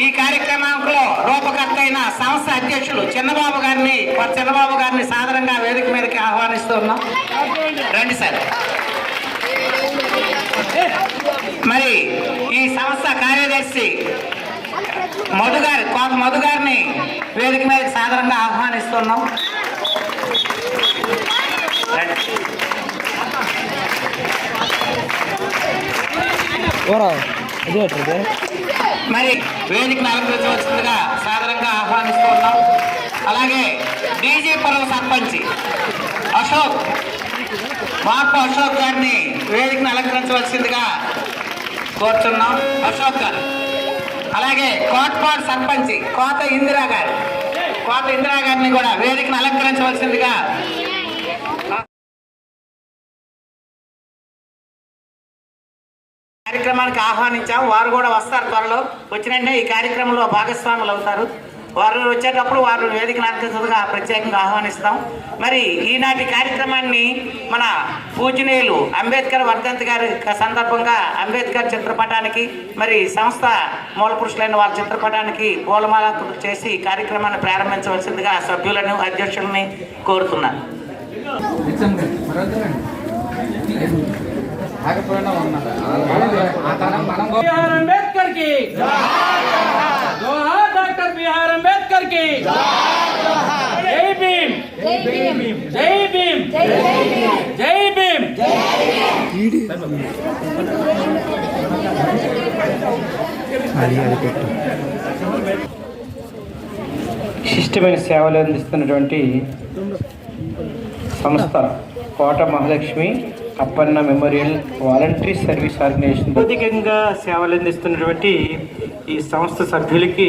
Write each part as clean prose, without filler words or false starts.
ఈ కార్యక్రమంలో రూపకర్త అయిన సంస్థ అధ్యక్షులు చిన్నబాబు గారిని సాదరంగా వేదిక మీదకి ఆహ్వానిస్తున్నాం. రండి సార్. మరి ఈ సంస్థ కార్యదర్శి మధు గారిని వేదిక మీదకి సాదరంగా ఆహ్వానిస్తున్నాం. మరి వేదికను అలంకరించవలసిందిగా సాదరంగా ఆహ్వానిస్తున్నాం. అలాగే డీజీపురం సర్పంచ్ మార్పు అశోక్ గారిని వేదికను అలంకరించవలసిందిగా కోరుతున్నాం. అశోక్ గారు. అలాగే కోట్పాడు సర్పంచ్ కోత ఇందిరా గారిని కూడా వేదికను అలంకరించవలసిందిగా కార్యక్రమానికి ఆహ్వానించాం. వారు కూడా వస్తారు. త్వరలో వచ్చినట్టే ఈ కార్యక్రమంలో భాగస్వాములు అవుతారు. వారు వచ్చేటప్పుడు వారు వేదికను అలంకరించగా ప్రత్యేకంగా ఆహ్వానిస్తాం. మరి ఈనాటి కార్యక్రమాన్ని మన పూజనీయులు అంబేద్కర్ వర్ధంతి గారి సందర్భంగా అంబేద్కర్ చిత్రపటానికి మరి సంస్థ మూల పురుషులైన వారి చిత్రపటానికి పూలమాల చేసి కార్యక్రమాన్ని ప్రారంభించవలసిందిగా సభ్యులను అధ్యక్షులని కోరుతున్నారు. అంబేద్కర్ కి డాక్టర్ బిఆర్ అంబేద్కర్ కి జై భీమ్, జై భీమ్, జై భీమ్, జై భీమ్. శిష్టమైన సేవలు అందిస్తున్నటువంటి సంస్థ Kota Mahalakshmi Appanna memorial voluntary service organisation అధికంగా సేవలు అందిస్తున్నటువంటి ఈ సంస్థ సభ్యులకి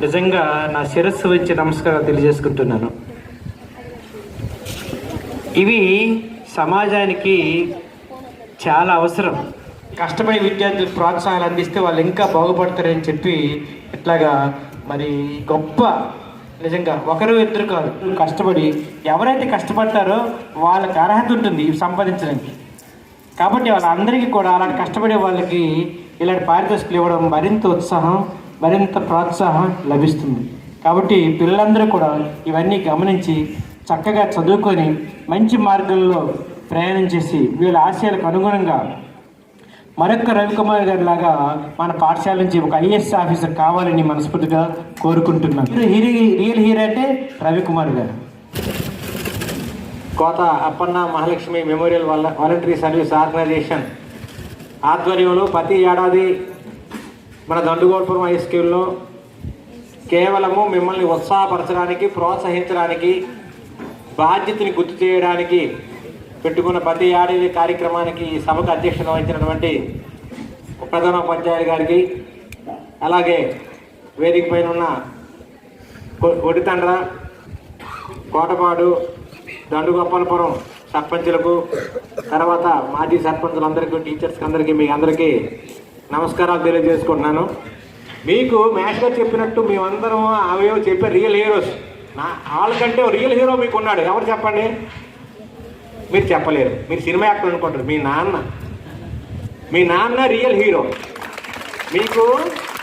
నిజంగా నా శిరస్సు వచ్చి నమస్కారాలు తెలియజేసుకుంటున్నాను. ఇవి సమాజానికి చాలా అవసరం. కష్టపడి విద్యార్థులకు ప్రోత్సాహాలు అందిస్తే వాళ్ళు ఇంకా బాగుపడతారని చెప్పి ఇట్లాగా మరి గొప్ప నిజంగా ఒకరు ఇద్దరు కాదు, కష్టపడి ఎవరైతే కష్టపడతారో వాళ్ళకి అర్హత ఉంటుంది ఇవి సంపాదించడానికి. కాబట్టి వాళ్ళందరికీ కూడా అలాంటి కష్టపడే వాళ్ళకి ఇలాంటి పారితోషికలు ఇవ్వడం మరింత ఉత్సాహం, మరింత ప్రోత్సాహం లభిస్తుంది. కాబట్టి పిల్లలందరూ కూడా ఇవన్నీ గమనించి చక్కగా చదువుకొని మంచి మార్గంలో ప్రయాణం చేసి వీళ్ళ ఆశయాలకు అనుగుణంగా మరొక రవికుమార్ గారి లాగా మన పాఠశాల నుంచి ఒక ఐఏఎస్ ఆఫీసర్ కావాలని మనస్ఫూర్తిగా కోరుకుంటున్నాను. రియల్ హీరో అంటే రవికుమార్ గారు. Kotha Appanna Mahalakshmi memorial voluntary service organisation ఆధ్వర్యంలో ప్రతి ఏడాది మన దండుగోడ్పురం హై స్కూల్లో కేవలము మిమ్మల్ని ఉత్సాహపరచడానికి, ప్రోత్సహించడానికి, బాధ్యతని గుర్తు చేయడానికి పెట్టుకున్న ప్రతి ఏడాది కార్యక్రమానికి ఈ సభకు అధ్యక్షత వహించినటువంటి ప్రధానోపాధ్యాయులు గారికి, అలాగే వేదిక పైన ఉన్న ఒడితండ్ర, కోటపాడు, దండుగోపాలపురం సర్పంచులకు, తర్వాత మాజీ సర్పంచులందరికీ, టీచర్స్కి అందరికీ, మీ అందరికీ నమస్కారాలు తెలియజేసుకుంటున్నాను. మీకు మ్యాథ్స్ గారు చెప్పినట్టు మేమందరం అవేవో చెప్పే రియల్ హీరోస్. వాళ్ళకంటే రియల్ హీరో మీకు ఉన్నాడు. ఎవరు చెప్పండి? మీరు చెప్పలేరు. మీరు సినిమా యాక్టర్ అనుకుంటారు. మీ నాన్న రియల్ హీరో. మీకు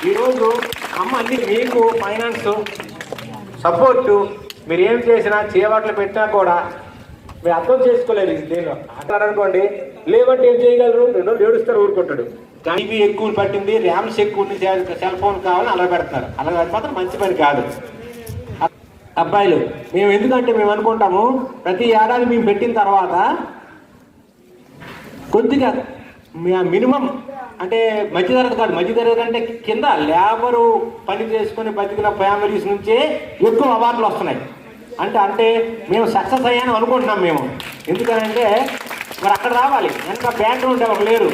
ఈరోజు అమ్మ అన్ని మీకు ఫైనాన్స్ సపోర్టు, మీరు ఏం చేసినా చేవాట్లు పెట్టినా కూడా మీరు అర్థం చేసుకోలేరు. దీనిలో అనుకోండి, లేవంటే ఏం చేయగలరు? 2 రోజులు ఏడుస్తారు, ఊరుకుంటాడు. టీవీ ఎక్కువ పట్టింది, ర్యామ్స్ ఎక్కువ ఉంది, సెల్ ఫోన్ కావాలని అలా పెడతారు. అలా మాత్రం మంచి పని కాదు. అబ్బాయిలు మేము ఎందుకంటే మేము అనుకుంటాము ప్రతి ఏడాది మేము పెట్టిన తర్వాత కొద్దిగా మినిమం అంటే మధ్యతరగతి కాదు, మధ్యతరగతి అంటే కింద లేబరు పని చేసుకుని బతికిన ఫ్యామిలీస్ నుంచే ఎక్కువ అవార్డులు వస్తున్నాయి. అంటే మేము సక్సెస్ అయ్యాను అనుకుంటున్నాం మేము. ఎందుకనంటే మరి అక్కడ రావాలి, వెనక బ్యాంకులు ఉంటే ఒక లేరు,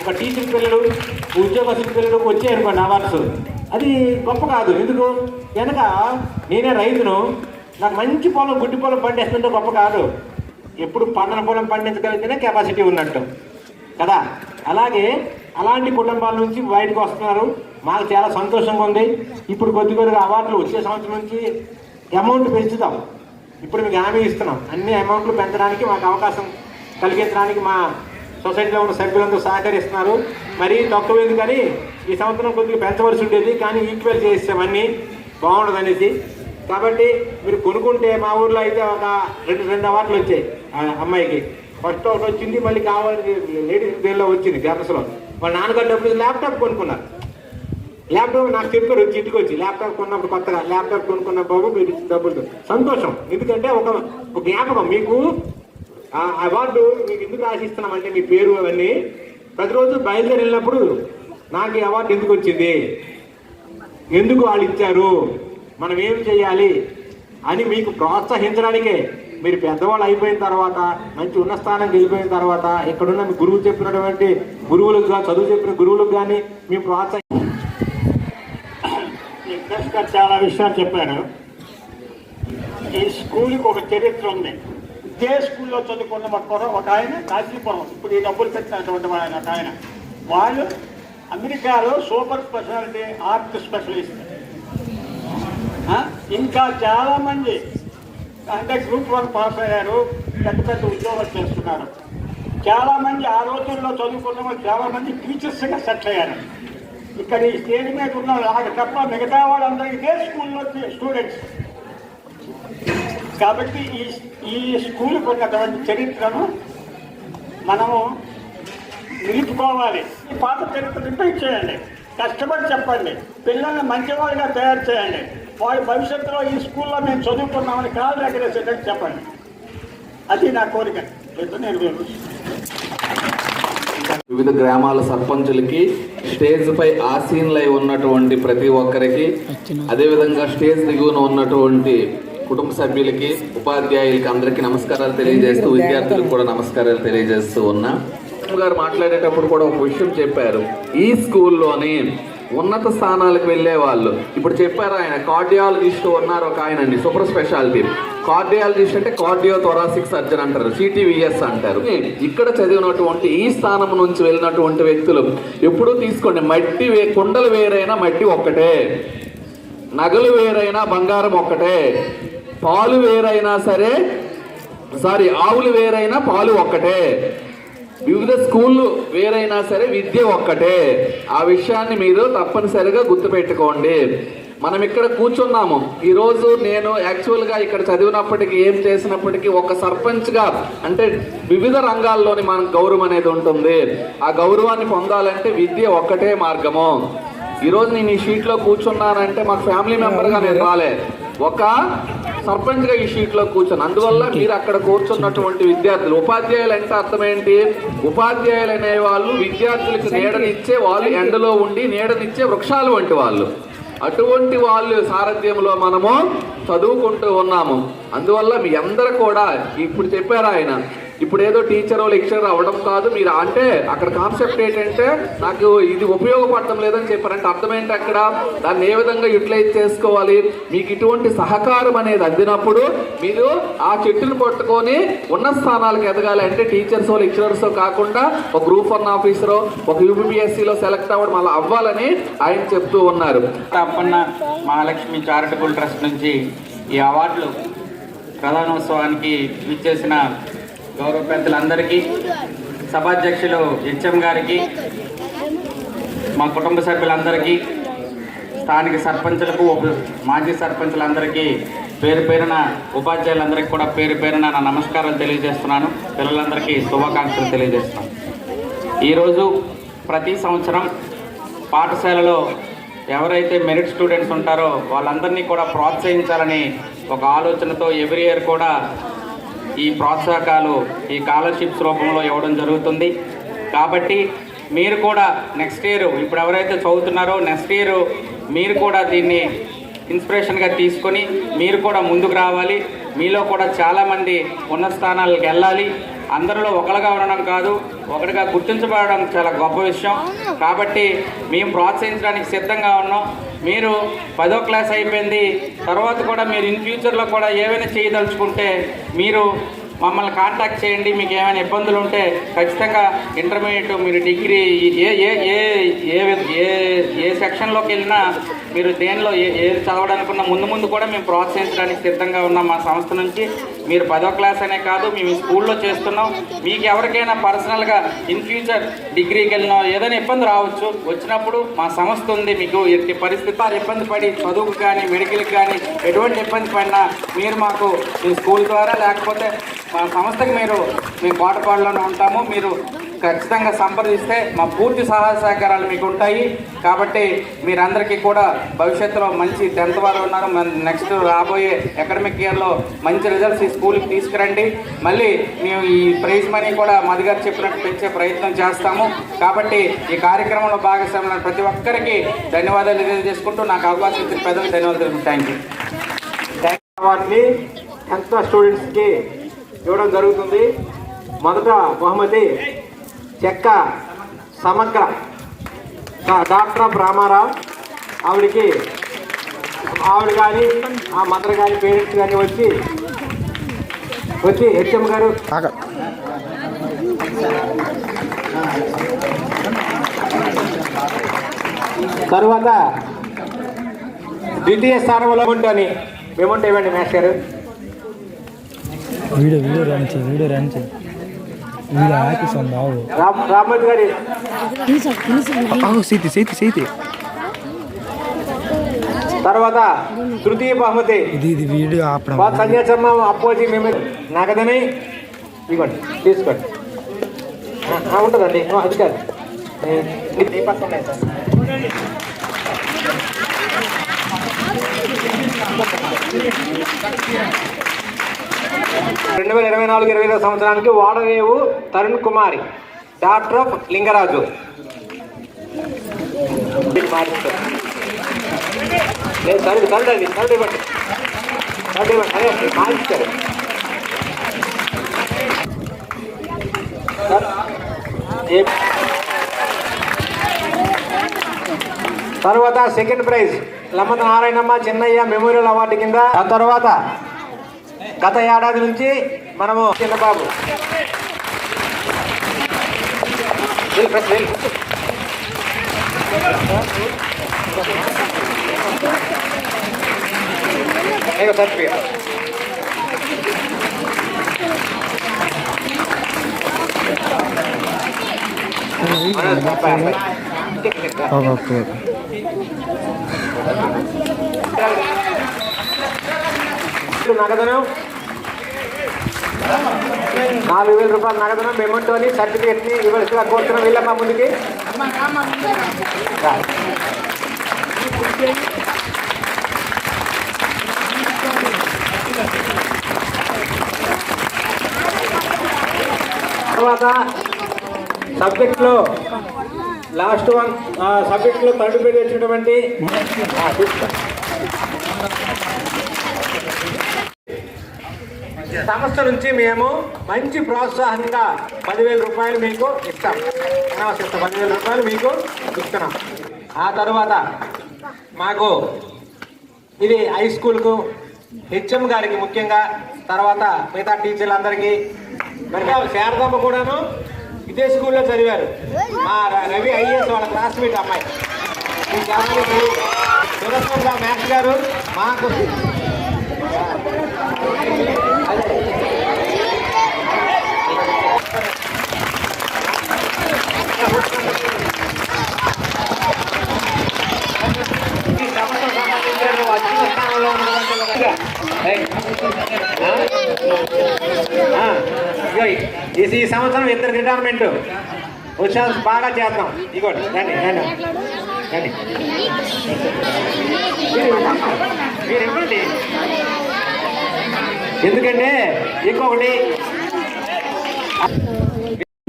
ఒక టీచర్ పిల్లలు, ఉద్యోగస్తుల పిల్లలు వచ్చాయి అనుకోండి అవార్డ్స్. అది గొప్ప కాదు. ఎందుకు? వెనక నేనే రైతును, నాకు మంచి పొలం, గుడ్డి పొలం పండిస్తుంటే గొప్ప కాదు. ఎప్పుడు పంటల పొలం పండించగలిగితేనే కెపాసిటీ ఉన్నట్టు కదా. అలాగే అలాంటి కుటుంబాల నుంచి బయటకు వస్తున్నారు. మాకు చాలా సంతోషంగా ఉంది. ఇప్పుడు కొద్దిగా అవార్డులు వచ్చే సంవత్సరం నుంచి అమౌంట్ పెంచుతాం. ఇప్పుడు మీకు హామీ ఇస్తున్నాం. అన్ని అమౌంట్లు పెంచడానికి మాకు అవకాశం కలిగించడానికి మా సొసైటీలో ఉన్న సభ్యులందరూ సహకరిస్తున్నారు. మరీ తక్కువ ఎందుకని ఈ సంవత్సరం కొద్దిగా పెంచవలసి ఉండేది, కానీ ఈక్వల్ చేసాం అన్నీ బాగుండదు అనేసి. కాబట్టి మీరు కొనుక్కుంటే మా ఊర్లో అయితే ఒక రెండు అవార్డులు వచ్చాయి ఆ అమ్మాయికి. ఫస్ట్ ఒకటి వచ్చింది, మళ్ళీ కావాలి లేడీస్ డేలో వచ్చింది గర్ల్స్లో. వాళ్ళ నాన్నగారు డబ్బులు ల్యాప్టాప్ కొనుక్కున్నారు. ల్యాప్టాప్ నాకు చెప్పారు వచ్చి ఇంటికి వచ్చి, ల్యాప్టాప్ కొన్నప్పుడు కొత్తగా ల్యాప్టాప్ కొనుక్కున్న బాబు మీరు ఇచ్చిన డబ్బులతో సంతోషం. ఎందుకంటే ఒక జ్ఞాపకం మీకు ఆ అవార్డు మీకు ఎందుకు ఆశిస్తున్నామంటే మీ పేరు అవన్నీ ప్రతిరోజు బయలుదేరి వెళ్ళినప్పుడు నాకు ఈ అవార్డు ఎందుకు వచ్చింది, ఎందుకు వాళ్ళు ఇచ్చారు, మనం ఏం చేయాలి అని మీకు ప్రోత్సహించడానికే. మీరు పెద్దవాళ్ళు అయిపోయిన తర్వాత మంచి ఉన్న స్థానానికి వెళ్ళిపోయిన తర్వాత ఇక్కడున్న మీ గురువు చెప్పినటువంటి గురువులకు కానీ చదువు చెప్పిన గురువులకు కానీ మీ ప్రోత్సహం. చాలా విషయాలు చెప్పారు. ఈ స్కూల్కి ఒక చరిత్ర ఉంది. ఇదే స్కూల్లో చదువుకున్న ఒక ఆయన కాశీపురం, ఇప్పుడు ఈ డబ్బులు పెట్టినటువంటి ఆయన వాళ్ళు అమెరికాలో సూపర్ స్పెషాలిటీ ఆర్ట్ స్పెషలిస్ట్. ఇంకా చాలామంది అంటే గ్రూప్ 1 పాస్ అయ్యారు, పెద్ద పెద్ద ఉద్యోగాలు చేస్తున్నారు. చాలామంది ఆ రోజుల్లో చదువుకున్న వాళ్ళు చాలామంది టీచర్స్గా సెటిల్ అయ్యారు. ఇక్కడ ఈ స్టేజ్ మీద ఉన్న నాకు తప్ప మిగతా వాళ్ళందరూ ఇదే స్కూల్లో స్టూడెంట్స్. కాబట్టి ఈ స్కూల్కి ఉన్నటువంటి చరిత్రను మనము నిలుపుకోవాలి. ఈ పాత చరిత్ర రిపీట్ చేయండి, కష్టపడి చెప్పండి, పిల్లల్ని మంచివాళ్ళుగా తయారు చేయండి. వాళ్ళ భవిష్యత్తులో ఈ స్కూల్లో మేము చదువుకున్నామని కాలు ఎగరేసేటట్టు చెప్పండి. అది నా కోరిక. నేను వివిధ గ్రామాల సర్పంచులకి, స్టేజ్ పై ఆసీనులై ఉన్నటువంటి ప్రతి ఒక్కరికి, అదేవిధంగా స్టేజ్ దిగువన ఉన్నటువంటి కుటుంబ సభ్యులకి, ఉపాధ్యాయులకి అందరికీ నమస్కారాలు తెలియజేస్తూ, విద్యార్థులకు కూడా నమస్కారాలు తెలియజేస్తూ ఉన్నా. గారు మాట్లాడేటప్పుడు కూడా ఒక విషయం చెప్పారు. ఈ స్కూల్లోని ఉన్నత స్థానాలకు వెళ్ళే వాళ్ళు ఇప్పుడు చెప్పారు. ఆయన కార్డియాలజిస్ట్ ఉన్నారు, ఒక ఆయన అండి సూపర్ స్పెషాలిటీ. కార్డియాలజిస్ట్ అంటే కార్డియో థొరాసిక్ సర్జన్ అంటారు, CTVS అంటారు. ఇక్కడ చదివినటువంటి ఈ స్థానం నుంచి వెళ్ళినటువంటి వ్యక్తులు ఎప్పుడూ తీసుకోండి, మట్టి కుండలు వేరైనా మట్టి ఒక్కటే, నగలు వేరైనా బంగారం ఒక్కటే, పాలు వేరైనా సరే ఆవులు వేరైనా పాలు ఒక్కటే, వివిధ స్కూళ్ళు వేరైనా సరే విద్య ఒక్కటే. ఆ విషయాన్ని మీరు తప్పనిసరిగా గుర్తుపెట్టుకోండి. మనం ఇక్కడ కూర్చున్నాము ఈరోజు. నేను యాక్చువల్గా ఇక్కడ చదివినప్పటికీ ఏం చేసినప్పటికీ ఒక సర్పంచ్గా అంటే వివిధ రంగాల్లోని మనకు గౌరవం అనేది ఉంటుంది. ఆ గౌరవాన్ని పొందాలంటే విద్య ఒక్కటే మార్గము. ఈరోజు నేను ఈ షీట్లో కూర్చున్నానంటే మాకు ఫ్యామిలీ మెంబర్గా నేను రాలే, ఒక సర్పంచ్గా ఈ షీట్లో కూర్చొని. అందువల్ల మీరు అక్కడ కూర్చున్నటువంటి విద్యార్థులు, ఉపాధ్యాయులు అంటే అర్థం ఏంటి? ఉపాధ్యాయులు అనే వాళ్ళు విద్యార్థులకు నీడనిచ్చే వాళ్ళు, ఎండలో ఉండి నీడనిచ్చే వృక్షాలు వంటి వాళ్ళు. అటువంటి వాళ్ళు సారథ్యంలో మనము చదువుకుంటూ ఉన్నాము. అందువల్ల మీ అందరూ కూడా ఇప్పుడు చెప్పారు ఆయన, ఇప్పుడు ఏదో టీచరో లెక్చరర్ అవ్వడం కాదు మీరు. అంటే అక్కడ కాన్సెప్ట్ ఏంటంటే నాకు ఇది ఉపయోగపడటం లేదని చెప్పారంటే అర్థం ఏంటి? అక్కడ దాన్ని ఏ విధంగా యూటిలైజ్ చేసుకోవాలి, మీకు ఇటువంటి సహకారం అనేది అందినప్పుడు మీరు ఆ చెట్టును పట్టుకొని ఉన్న స్థానాలకు ఎదగాలి. అంటే టీచర్సో లెక్చరర్సో కాకుండా ఒక గ్రూప్ 1 ఆఫీసరో ఒక UPPSCలో సెలెక్ట్ అవ్వడం అలా అవ్వాలని ఆయన చెప్తూ ఉన్నారు. అప్పన్న మహాలక్ష్మి చారిటబుల్ ట్రస్ట్ నుంచి ఈ అవార్డులు ప్రధానోత్సవానికి విచ్చేసిన గౌరవ పెద్దలందరికీ, సభాధ్యక్షులు HM గారికి, మా కుటుంబ సభ్యులందరికీ, స్థానిక సర్పంచులకు, మాజీ సర్పంచులందరికీ, పేరు పేరున ఉపాధ్యాయులందరికీ కూడా పేరు పేరున నా నమస్కారాలు తెలియజేస్తున్నాను. పిల్లలందరికీ శుభాకాంక్షలు తెలియజేస్తున్నాను. ఈరోజు ప్రతి సంవత్సరం పాఠశాలలో ఎవరైతే మెరిట్ స్టూడెంట్స్ ఉంటారో వాళ్ళందరినీ కూడా ప్రోత్సహించాలని ఒక ఆలోచనతో ఎవ్రీ ఇయర్ కూడా ఈ ప్రోత్సాహకాలు ఈ స్కాలర్షిప్స్ రూపంలో ఇవ్వడం జరుగుతుంది. కాబట్టి మీరు కూడా నెక్స్ట్ ఇయర్ ఇప్పుడు ఎవరైతే చదువుతున్నారో నెక్స్ట్ ఇయర్ మీరు కూడా దీన్ని ఇన్స్పిరేషన్గా తీసుకొని మీరు కూడా ముందుకు రావాలి. మీలో కూడా చాలామంది ఉన్నత స్థానాలకు వెళ్ళాలి. అందరిలో ఒకరిగా ఉండడం కాదు, ఒకటిగా గుర్తించబడడం చాలా గొప్ప విషయం. కాబట్టి మేము ప్రోత్సహించడానికి సిద్ధంగా ఉన్నాం. మీరు 10వ క్లాస్ అయిపోయింది, తర్వాత కూడా మీరు ఇన్ ఫ్యూచర్లో కూడా ఏమైనా చేయదలుచుకుంటే మీరు మమ్మల్ని కాంటాక్ట్ చేయండి. మీకు ఏమైనా ఇబ్బందులు ఉంటే ఖచ్చితంగా ఇంటర్మీడియట్ మీరు డిగ్రీ ఏ సెక్షన్లోకి వెళ్ళినా మీరు దేనిలో ఏది చదవడానికున్న ముందు కూడా మేము ప్రోత్సహించడానికి సిద్ధంగా ఉన్నాం మా సంస్థ నుంచి. మీరు 10వ క్లాస్ అనే కాదు, మేము ఈ స్కూల్లో చేస్తున్నాం. మీకు ఎవరికైనా పర్సనల్గా ఇన్ ఫ్యూచర్ డిగ్రీకి వెళ్ళినా ఏదైనా ఇబ్బంది రావచ్చు. వచ్చినప్పుడు మా సంస్థ ఉంది, మీకు ఎట్టి పరిస్థితులు ఇబ్బంది పడి చదువుకు కానీ మెడికల్కి కానీ ఎటువంటి ఇబ్బంది పడినా మీరు మాకు ఈ స్కూల్ ద్వారా లేకపోతే మా సంస్థకి మేము కోటపాడులోనే ఉంటాము. మీరు ఖచ్చితంగా సంప్రదిస్తే మా పూర్తి సహాయ సహకారాలు మీకు ఉంటాయి. కాబట్టి మీరందరికీ కూడా భవిష్యత్తులో మంచి 10th వారు ఉన్నారు, నెక్స్ట్ రాబోయే అకాడమిక్ ఇయర్లో మంచి రిజల్ట్స్ ఈ స్కూల్కి తీసుకురండి. మళ్ళీ మేము ఈ ప్రైజ్ మనీ కూడా మధు గారు చెప్పినట్టు పెంచే ప్రయత్నం చేస్తాము. కాబట్టి ఈ కార్యక్రమంలో భాగస్వామ్యం ప్రతి ఒక్కరికి ధన్యవాదాలు తెలియజేసుకుంటూ నాకు అవకాశం ఇచ్చిన పెద్దలకు ధన్యవాదాలు. Thank you. వాటిని 10th క్లాస్ స్టూడెంట్స్కి ఇవ్వడం జరుగుతుంది. మొదట బహుమతి చెక్క సమగ్ర డాక్టర్ ఆఫ్ రామారావు. ఆవిడ కానీ ఆ మదర్ కానీ పేరెంట్స్ కానీ వచ్చి హెచ్ఎం గారు తర్వాత ద్వితీయ స్థానంలో ఉంటుంది మేముంటే ఇవ్వండి మేష్ గారు. వీడియో రన్ చేయి రామ్మూర్తి గారి సీతి తర్వాత తృతీయ బహుమతి ఇది వీడియో ఆపడం సంజయ్ శర్మ అప్పోజీ మేము నగదని ఇవ్వండి, తీసుకోండి. ఉంటుందండి, అది కాదు పక్కన సార్. 2024-25 సంవత్సరానికి వాడరేవు తరుణ్ కుమారి, డాక్టర్ ఆఫ్ లింగరాజు. మార్చారు. తర్వాత సెకండ్ ప్రైజ్ లమ్మత నారాయణమ్మ చెన్నయ్య మెమోరియల్ అవార్డు కింద. ఆ తర్వాత గత ఏడాది నుంచి మనము చిన్నబాబు నగదనం 4,000 రూపాయలు నగదనం మెమోటోని సర్టిఫికెట్ని ఇవ్వాల్సిగా కోరుతున్నాం. వీళ్ళమ్మా ముందుకి. తర్వాత సబ్జెక్ట్లో లాస్ట్ వన్ సబ్జెక్ట్లో థర్డ్ పేజ్ వచ్చినటువంటి సంస్థ నుంచి మేము మంచి ప్రోత్సాహంగా 10,000 రూపాయలు మీకు ఇస్తాం. 10,000 రూపాయలు మీకు ఇస్తున్నాం. ఆ తర్వాత మాకు ఇది హై స్కూల్కు హెచ్ఎం గారికి ముఖ్యంగా, తర్వాత మిగతా టీచర్లందరికీ, మరి శారదమ్మ కూడాను ఇదే స్కూల్లో చదివారు. మా రవి ఐఏఎస్ వాళ్ళ క్లాస్మేట్ అమ్మాయి. సురస్వంగా మ్యాథ్స్ గారు మాకు ఈ సంవత్సరం ఇద్దరు రిటైర్మెంట్ వచ్చా బాగా చేద్దాం. ఇగోండి రండి రండి రండి మీరు ఇవ్వండి. ఎందుకంటే ఇంకొకటి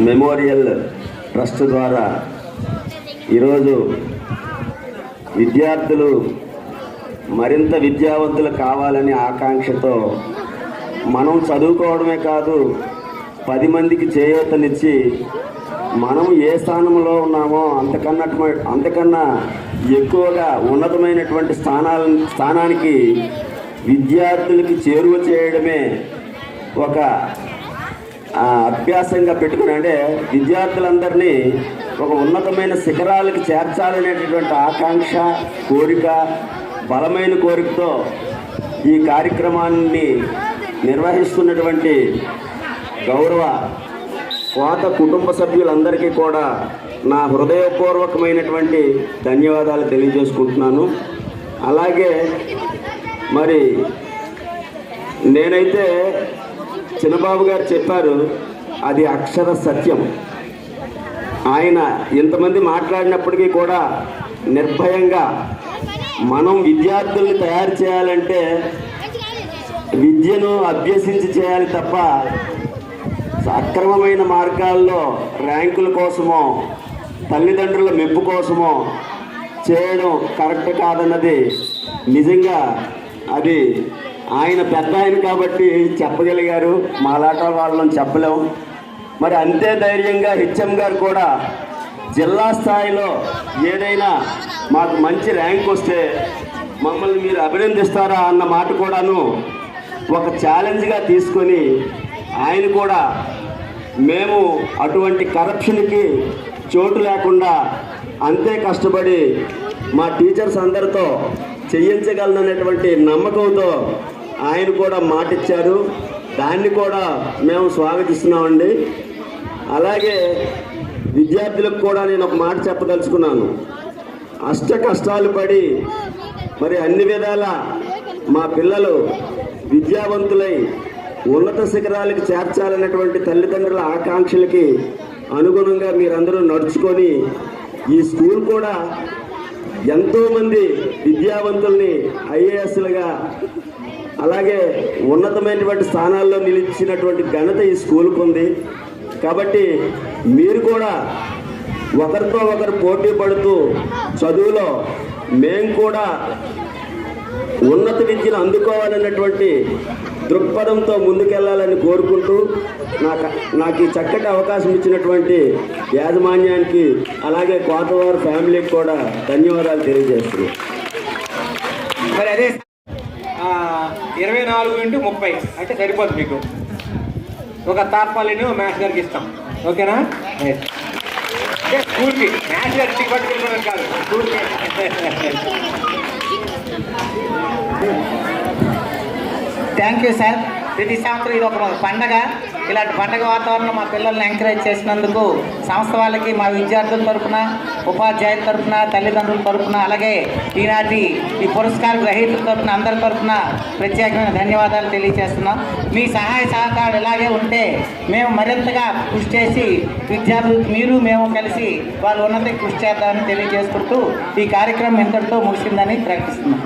మెమోరియల్ ట్రస్ట్ ద్వారా ఈరోజు విద్యార్థులు మరింత విద్యావంతులు కావాలని ఆకాంక్షతో మనం చదువుకోవడమే కాదు 10 మందికి చేయూతనిచ్చి మనం ఏ స్థానంలో ఉన్నామో అంతకన్నా ఎక్కువగా ఉన్నతమైనటువంటి స్థానానికి విద్యార్థులకి చేరువ చేయడమే ఒక అభ్యాసంగా పెట్టుకుని, అంటే విద్యార్థులందరినీ ఒక ఉన్నతమైన శిఖరాలకు చేర్చాలనేటటువంటి ఆకాంక్ష, కోరిక, బలమైన కోరికతో ఈ కార్యక్రమాన్ని నిర్వహిస్తున్నటువంటి గౌరవ కోత కుటుంబ సభ్యులందరికీ కూడా నా హృదయపూర్వకమైనటువంటి ధన్యవాదాలు తెలియజేసుకుంటున్నాను. అలాగే మరి నేనైతే చిన్నబాబు గారు చెప్పారు, అది అక్షర సత్యం. ఆయన ఇంతమంది మాట్లాడినప్పటికీ కూడా నిర్భయంగా మనం విద్యార్థుల్ని తయారు చేయాలంటే విద్యను అభ్యసించి చేయాలి తప్ప అక్రమమైన మార్గాల్లో ర్యాంకుల కోసమో తల్లిదండ్రుల మెప్పు కోసమో చేయడం కరెక్ట్ కాదన్నది నిజంగా అది ఆయన పెద్ద ఆయన కాబట్టి చెప్పగలిగారు. మాలాట వాళ్ళని చెప్పలేం. మరి అంతే ధైర్యంగా హెచ్ఎం గారు కూడా జిల్లా స్థాయిలో ఏదైనా మాకు మంచి ర్యాంక్ వస్తే మమ్మల్ని మీరు అభినందిస్తారా అన్న మాట కూడాను ఒక ఛాలెంజ్గా తీసుకొని ఆయన కూడా మేము అటువంటి కరప్షన్కి చోటు లేకుండా అంతే కష్టపడి మా టీచర్స్ అందరితో చేయించగలననేటువంటి నమ్మకంతో ఆయన కూడా మాటిచ్చారు. దాన్ని కూడా మేము స్వాగతిస్తున్నామండి. అలాగే విద్యార్థులకు కూడా నేను ఒక మాట చెప్పదలుచుకున్నాను. అష్ట కష్టాలు పడి మరి అన్ని విధాల మా పిల్లలు విద్యావంతులై ఉన్నత శిఖరాలకు చేర్చాలన్నటువంటి తల్లిదండ్రుల ఆకాంక్షలకి అనుగుణంగా మీరందరూ నడుచుకొని ఈ స్కూల్ కూడా ఎంతోమంది విద్యావంతుల్ని ఐఏఎస్లుగా అలాగే ఉన్నతమైనటువంటి స్థానాల్లో నిలిచినటువంటి ఘనత ఈ స్కూల్కు ఉంది. కాబట్టి మీరు కూడా ఒకరితో ఒకరు పోటీ పడుతూ చదువులో మేము కూడా ఉన్నత విద్యను అందుకోవాలన్నటువంటి దృక్పథంతో ముందుకెళ్లాలని కోరుకుంటూ నాకు ఈ చక్కటి అవకాశం ఇచ్చినటువంటి యాజమాన్యానికి అలాగే కోతవారి ఫ్యామిలీకి కూడా ధన్యవాదాలు తెలియజేస్తున్నాను. మరి అదే 24x30 అంటే సరిపోదు. మీకు ఒక తాత్పాలిని మ్యాథ్స్ గారికి ఇస్తాం. ఓకేనా? అంటే స్కూల్కి మ్యాథ్స్ గారికి టికెట్ వెళ్ళడం కాదు, స్కూల్కి. Thank you sir. ప్రతి సంవత్సరం ఇది ఒక పండగ. ఇలాంటి పండగ వాతావరణం మా పిల్లల్ని ఎంకరేజ్ చేసినందుకు సంస్థ వాళ్ళకి, మా విద్యార్థుల తరఫున, ఉపాధ్యాయుల తరఫున, తల్లిదండ్రుల తరఫున, అలాగే ఈనాటి ఈ పురస్కార గ్రహీతల తరఫున అందరి తరఫున ప్రత్యేకమైన ధన్యవాదాలు తెలియజేస్తున్నాం. మీ సహాయ సహకారాలు ఇలాగే ఉంటే మేము మరింతగా కృషి చేసి విద్యార్థులు మీరు మేము కలిసి వాళ్ళు ఉన్నత కృషి చేద్దామని తెలియజేసుకుంటూ ఈ కార్యక్రమం ఇంతటితో ముగిసిందని ప్రకటిస్తున్నాం.